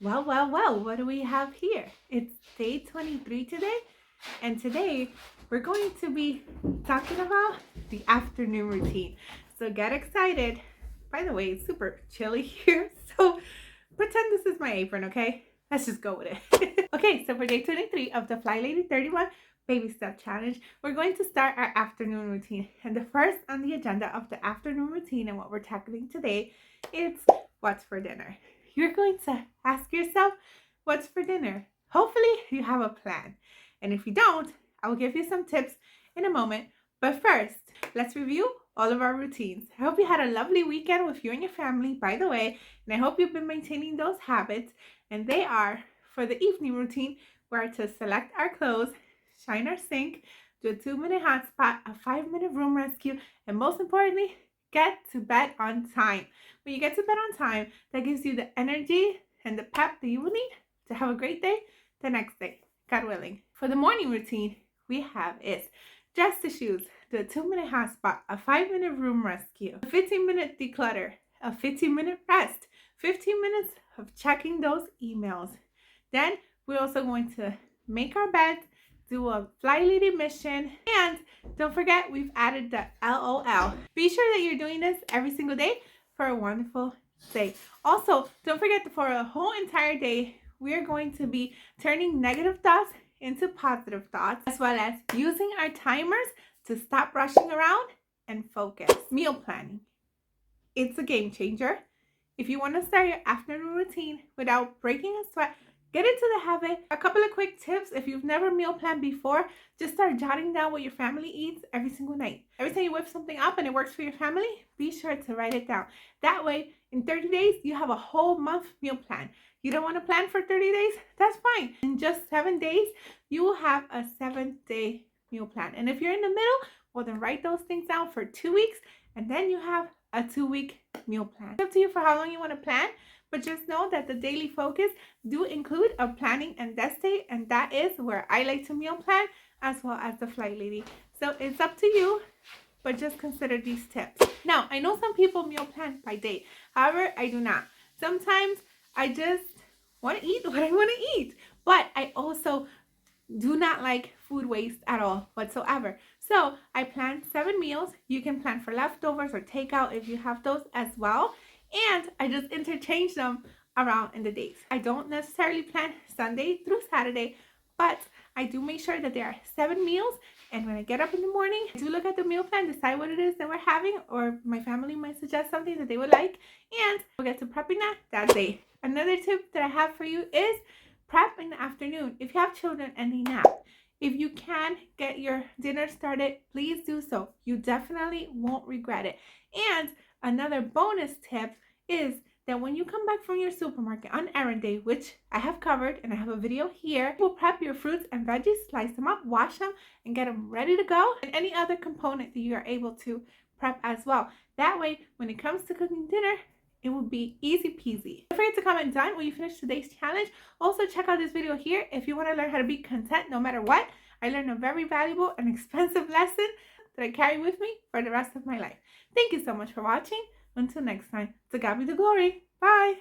Well, what do we have here? It's day 23 today, and today we're going to be talking about the afternoon routine. So get excited. By the way, it's super chilly here, so pretend this is my apron, okay? Let's just go with it. Okay, so for day 23 of the Flylady 31 Baby Step Challenge, we're going to start our afternoon routine. And the first on the agenda of the afternoon routine and what we're tackling today is what's for dinner. You're going to ask yourself, what's for dinner? Hopefully you have a plan. And if you don't, I will give you some tips in a moment. But first, let's review all of our routines. I hope you had a lovely weekend with you and your family, by the way, and I hope you've been maintaining those habits. And they are, for the evening routine, we're to select our clothes, shine our sink, do a 2-minute hot spot, a 5-minute room rescue, and most importantly, get to bed on time. When you get to bed on time, that gives you the energy and the pep that you will need to have a great day the next day, God willing. For the morning routine, we have is dress the shoes, do a 2-minute hot spot, a 5-minute room rescue, a 15-minute declutter, a 15-minute rest, 15 minutes of checking those emails. Then we're also going to make our beds, do a Flylady mission, and don't forget we've added the LOL. Be sure that you're doing this every single day for a wonderful day. Also, don't forget that for a whole entire day, we're going to be turning negative thoughts into positive thoughts, as well as using our timers to stop rushing around and focus. Meal planning. It's a game changer. If you want to start your afternoon routine without breaking a sweat, get into the habit. A couple of quick tips. If you've never meal planned before, just start jotting down what your family eats every single night. Every time you whip something up and it works for your family, be sure to write it down. That way, in 30 days, you have a whole month meal plan. You don't want to plan for 30 days? That's fine. In just 7 days, you will have a 7-day meal plan. And if you're in the middle, well, then write those things down for 2 weeks, and then you have a 2-week meal plan. It's up to you for how long you want to plan, but just know that the daily focus do include a planning and desk day, and that is where I like to meal plan as well as the Flylady. So it's up to you, but just consider these tips. Now, I know some people meal plan by day. However, I do not. Sometimes I just want to eat what I want to eat, but I also do not like food waste at all whatsoever. So I plan 7 meals. You can plan for leftovers or takeout if you have those as well. And I just interchange them around in the days. I don't necessarily plan Sunday through Saturday, but I do make sure that there are 7 meals. And when I get up in the morning, I do look at the meal plan, decide what it is that we're having, or my family might suggest something that they would like, and we'll get to prepping that day. Another tip that I have for you is prep in the afternoon. If you have children and they nap, if you can get your dinner started, please do so. You definitely won't regret it. And another bonus tip is that when you come back from your supermarket on errand day, which I have covered and I have a video here, you will prep your fruits and veggies, slice them up, wash them, and get them ready to go. And any other component that you are able to prep as well. That way, when it comes to cooking dinner, it will be easy peasy. Don't forget to comment down when you finish today's challenge. Also, check out this video here if you want to learn how to be content no matter what. I learned a very valuable and expensive lesson that I carry with me for the rest of my life. Thank you so much for watching. Until next time, to God be the glory. Bye.